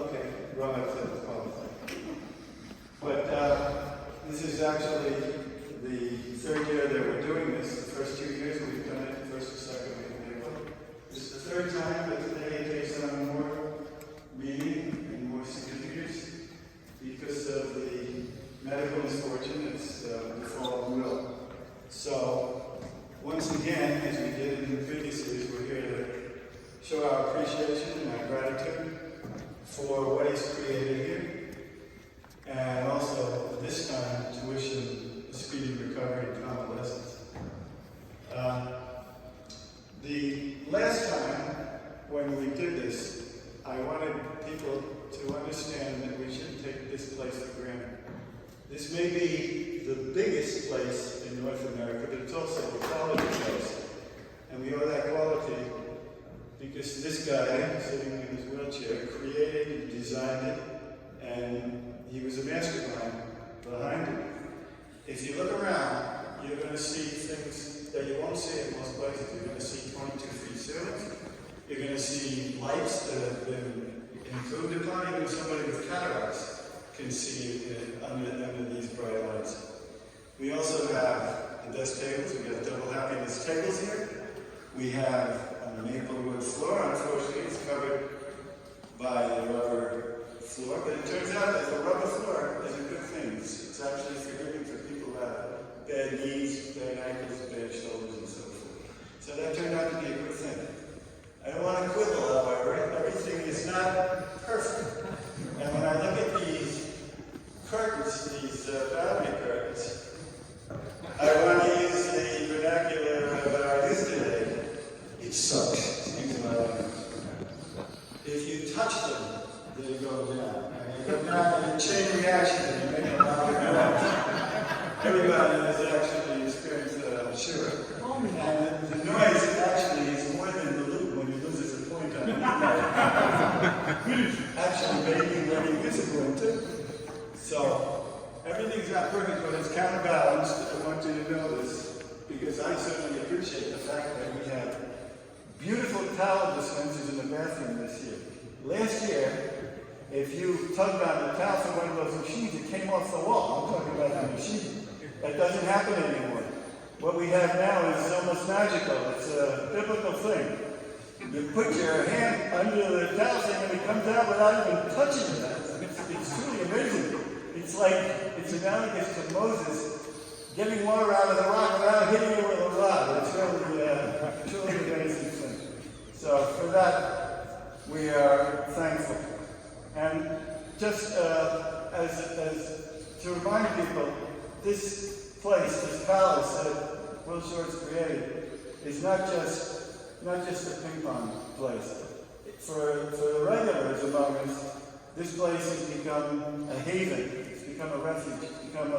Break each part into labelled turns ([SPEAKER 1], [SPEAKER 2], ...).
[SPEAKER 1] Okay, Robert said it's qualified. But this is actually the third year that we're doing this. The first 2 years we've done it, the first and second week in April. This is the third time that today it takes on more meaning and more significance because of the medical misfortune that's befallen Will. So, once again, as we did in the previous years, we're here to show our appreciation and our gratitude for what he's created here, and also this time to wish him a speedy recovery and convalescence. The last time when we did this, I wanted people to understand that we shouldn't take this place for granted. This may be the biggest place in North America, but it's also a quality place. And we owe that quality because this guy, sitting in his wheelchair, created and designed it, and he was a mastermind behind it. If you look around, you're going to see things that you won't see in most places. You're going to see 22-feet ceilings. You're going to see lights that have been improved upon. Even somebody with cataracts can see under these bright lights. We also have the desk tables. We have double happiness tables here. We have a maple wood floor. Unfortunately, it's covered by a rubber floor, but it turns out that the rubber floor is a good thing. It's actually forgiving for people who have bad knees, bad ankles, bad shoulders, and so forth. So that turned out to be a good thing. I don't want to quibble, however. Everything is not perfect. And when I look at these curtains, these balcony curtains, I want to use the vernacular that I used today. It sucks. Excuse my language. If you touch them, they go down. And they go down in a chain reaction and you make a lot of noise. Everybody has actually experienced that, I'm sure. And the noise actually is more than the loop when he loses a point on it. Actually making when he gets a point too. So, everything's not perfect, but it's counterbalanced. I want you to know this, because I certainly appreciate the fact that we have beautiful towel dispensers in the bathroom this year. Last year, if you tugged on the towel from one of those machines, it came off the wall. I'm talking about the machine. That doesn't happen anymore. What we have now is almost magical. It's a biblical thing. You put your hand under the towel thing and it comes out without even touching it. It's truly amazing. It's like, it's analogous to Moses getting water out of the rock without hitting it with a rod. It's truly amazing thing. So for that, we are thankful. And just as to remind people, this place, this palace that Will Shortz created, is not just a ping pong place. For the regulars among us, this place has become a haven. It's become a refuge. It's become a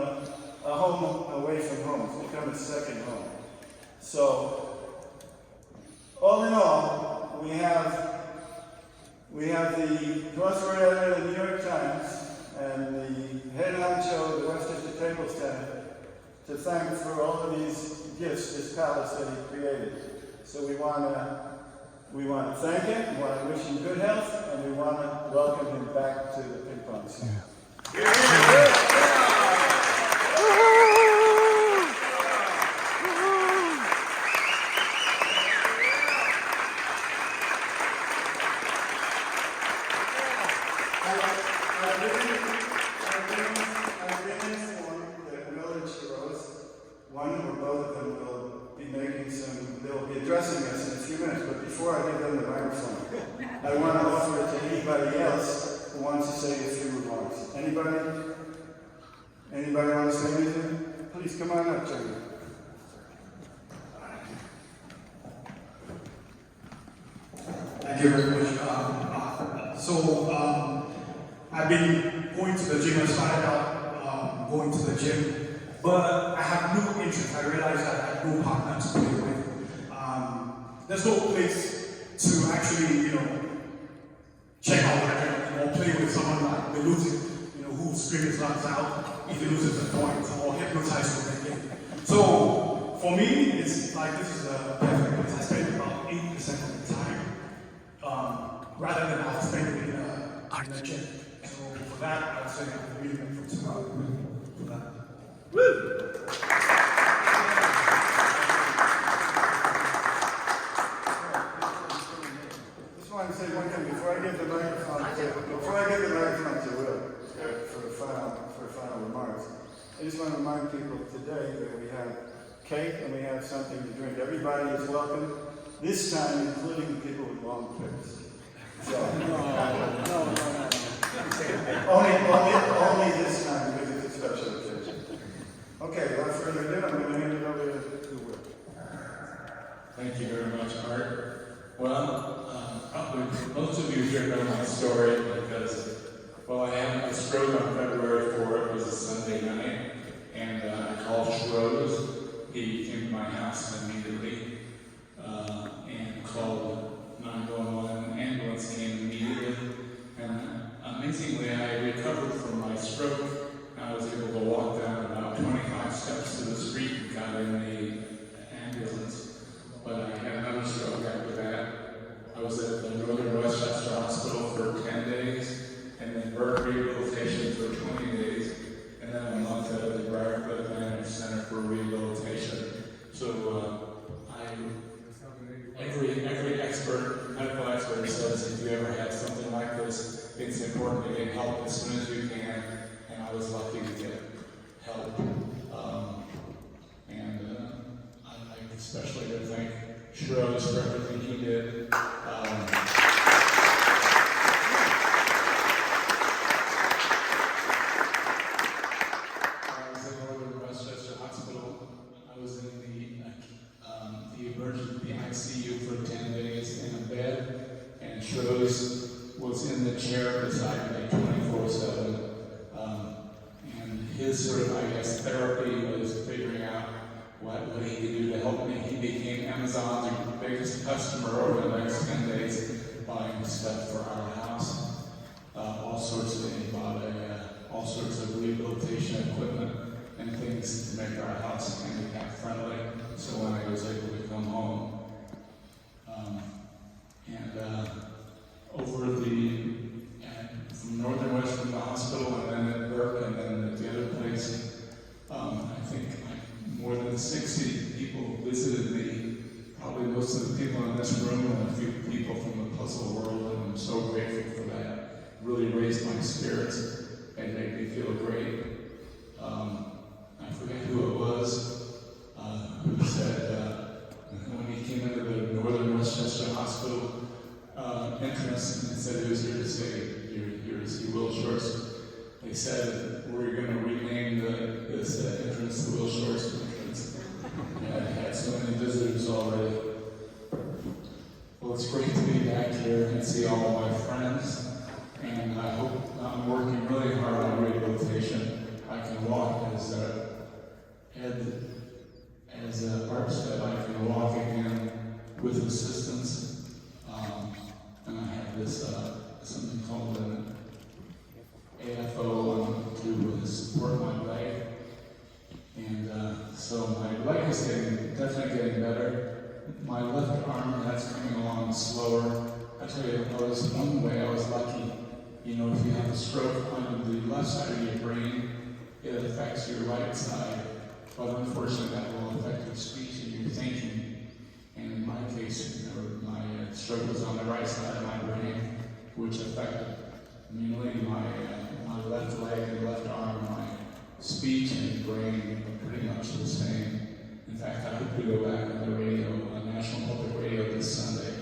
[SPEAKER 1] home away from home. It's become a second home. So, all in all, we have the Northward editor of the New York Times and the head honcho of the Westchester Table Tennis Center to thank for all of these gifts, this palace that he created. So we want to thank him, we want to wish him good health, and we want to welcome him back to the ping pong scene. I've been informed that Will and Shortz, one or both of them, will be they'll be addressing us in a few minutes, but before I give them the microphone, I want to offer it to anybody else who wants to say a few remarks. Anybody? Anybody want to say anything? Please come on up, Jerry.
[SPEAKER 2] Thank you very much. I've been going to the gym and started out going to the gym, but I have no interest. I realized that I have no partner to play with. There's no place to actually, check out what I can, or play with someone like the losing, who screams runs out if he loses a point, or hypnotize with the game. So for me, it's like this is a perfect place. I spend about 80% of the time rather than I'll spend it in the gym. So for that, I'd say I'm really grateful to God for that. Woo!
[SPEAKER 1] Just want to say one thing before I give the microphone to Will for final remarks. I just want to remind people today that we have cake and we have something to drink. Everybody is welcome. This time, including the people with long trips. So, only this time because it's a special occasion. Okay, without further ado, I'm going to hand it over to Will.
[SPEAKER 3] Thank you very much, Art. Well, probably most of you here know my story because, well, I had a stroke on February 4th. It was a Sunday night, and I called Schroeder's. He came to my house immediately and called 911. Ambulance came immediately, and amazingly, I recovered from my stroke. I was able to walk down about 25 steps to the street and got in the ambulance. But I had another stroke after that. I was at the Northern Westchester Hospital for 10 days, and then Burke Rehabilitation for 20 days, and then a month at the Briarcliff Management Center for rehabilitation. So every expert, medical expert says if you ever have something like this, it's important to get help as soon as you can, and I was lucky to get help. I especially to thank Schroeder's for everything he did. I was in Northern Westchester Hospital. I was in the ICU for 10 days in a bed, and Schroeder's was in the chair beside me 24/7. And his sort of, I guess, therapy was figuring out what he could do to help me. He became Amazon's biggest customer over the next 10 days, buying stuff for our house. All sorts of rehabilitation equipment and things to make our house handicap friendly. So when I was able to come home, from Northern Western Hospital and then at Burke and then at the other place, I think more than 60 people visited me. Probably most of the people in this room and a few people from the puzzle world, and I'm so grateful for that. Really raised my spirits and made me feel great. I forget who it was who said when he came into the Northern Westchester Hospital entrance and said he was here to say, here to see Will Shortz. They said, we're going to rename this entrance the Will Shortz entrance. And I had so many visitors already. Well, it's great to be back here and see all my friends. And I hope I'm working really hard on rehabilitation. I can walk as Art said, I can walk again with assistance. And I have this something called an AFO to support my leg. And so my leg is definitely getting better. My left arm, that's coming along slower. I tell you, one way I was lucky. You know, if you have a stroke on the left side of your brain, it affects your right side. But unfortunately, that will affect your speech and your thinking. And in my case, my stroke was on the right side of my brain, which affected mainly my left leg and left arm. My speech and brain are pretty much the same. In fact, I hope to go back on the radio, on National Public Radio this Sunday.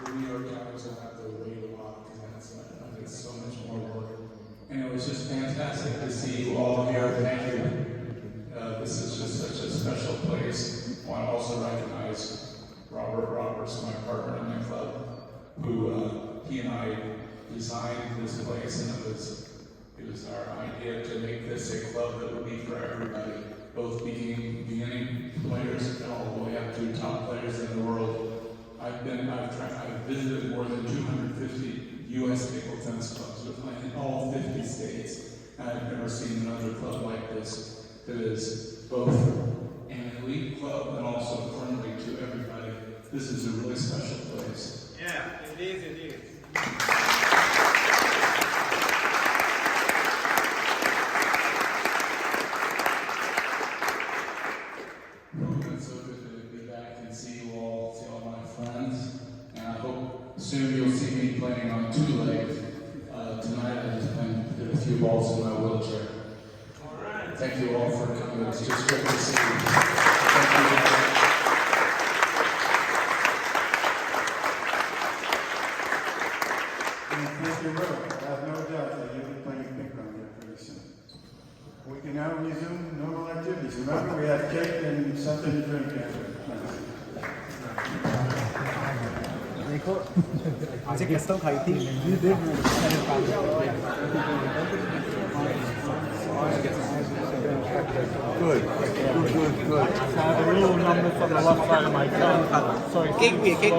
[SPEAKER 3] The New York Times will have to wait a while because it's so much more work. And it was just fantastic to see you all here. Thank you. This is just such a special place. I want to also recognize Robert Roberts, my partner in the club, who he and I designed this place, and it was our idea to make this a club that would be for everybody, both beginning players and all the way up to top players in the world. I've visited more than 250 U.S. table tennis clubs in all 50 states. And I've never seen another club like this that is both an elite club and also friendly to everybody. This is a really special place.
[SPEAKER 4] Yeah, it is, it is.
[SPEAKER 3] It's so good to be back and see you all, see all my friends. And I hope soon you'll see me playing on two legs. Tonight I just did a few balls in my wheelchair. Thank you all for coming. It's just great to see you. Thank you.
[SPEAKER 1] Thank you, Will. I have no doubt that you'll be playing ping-pong here pretty soon. We can now resume normal activities. Remember, we have cake and something to drink after.
[SPEAKER 5] 이제 게스트 파이팅. Good. Have a little number from the left side of my tongue. Sorry. Cake, cake.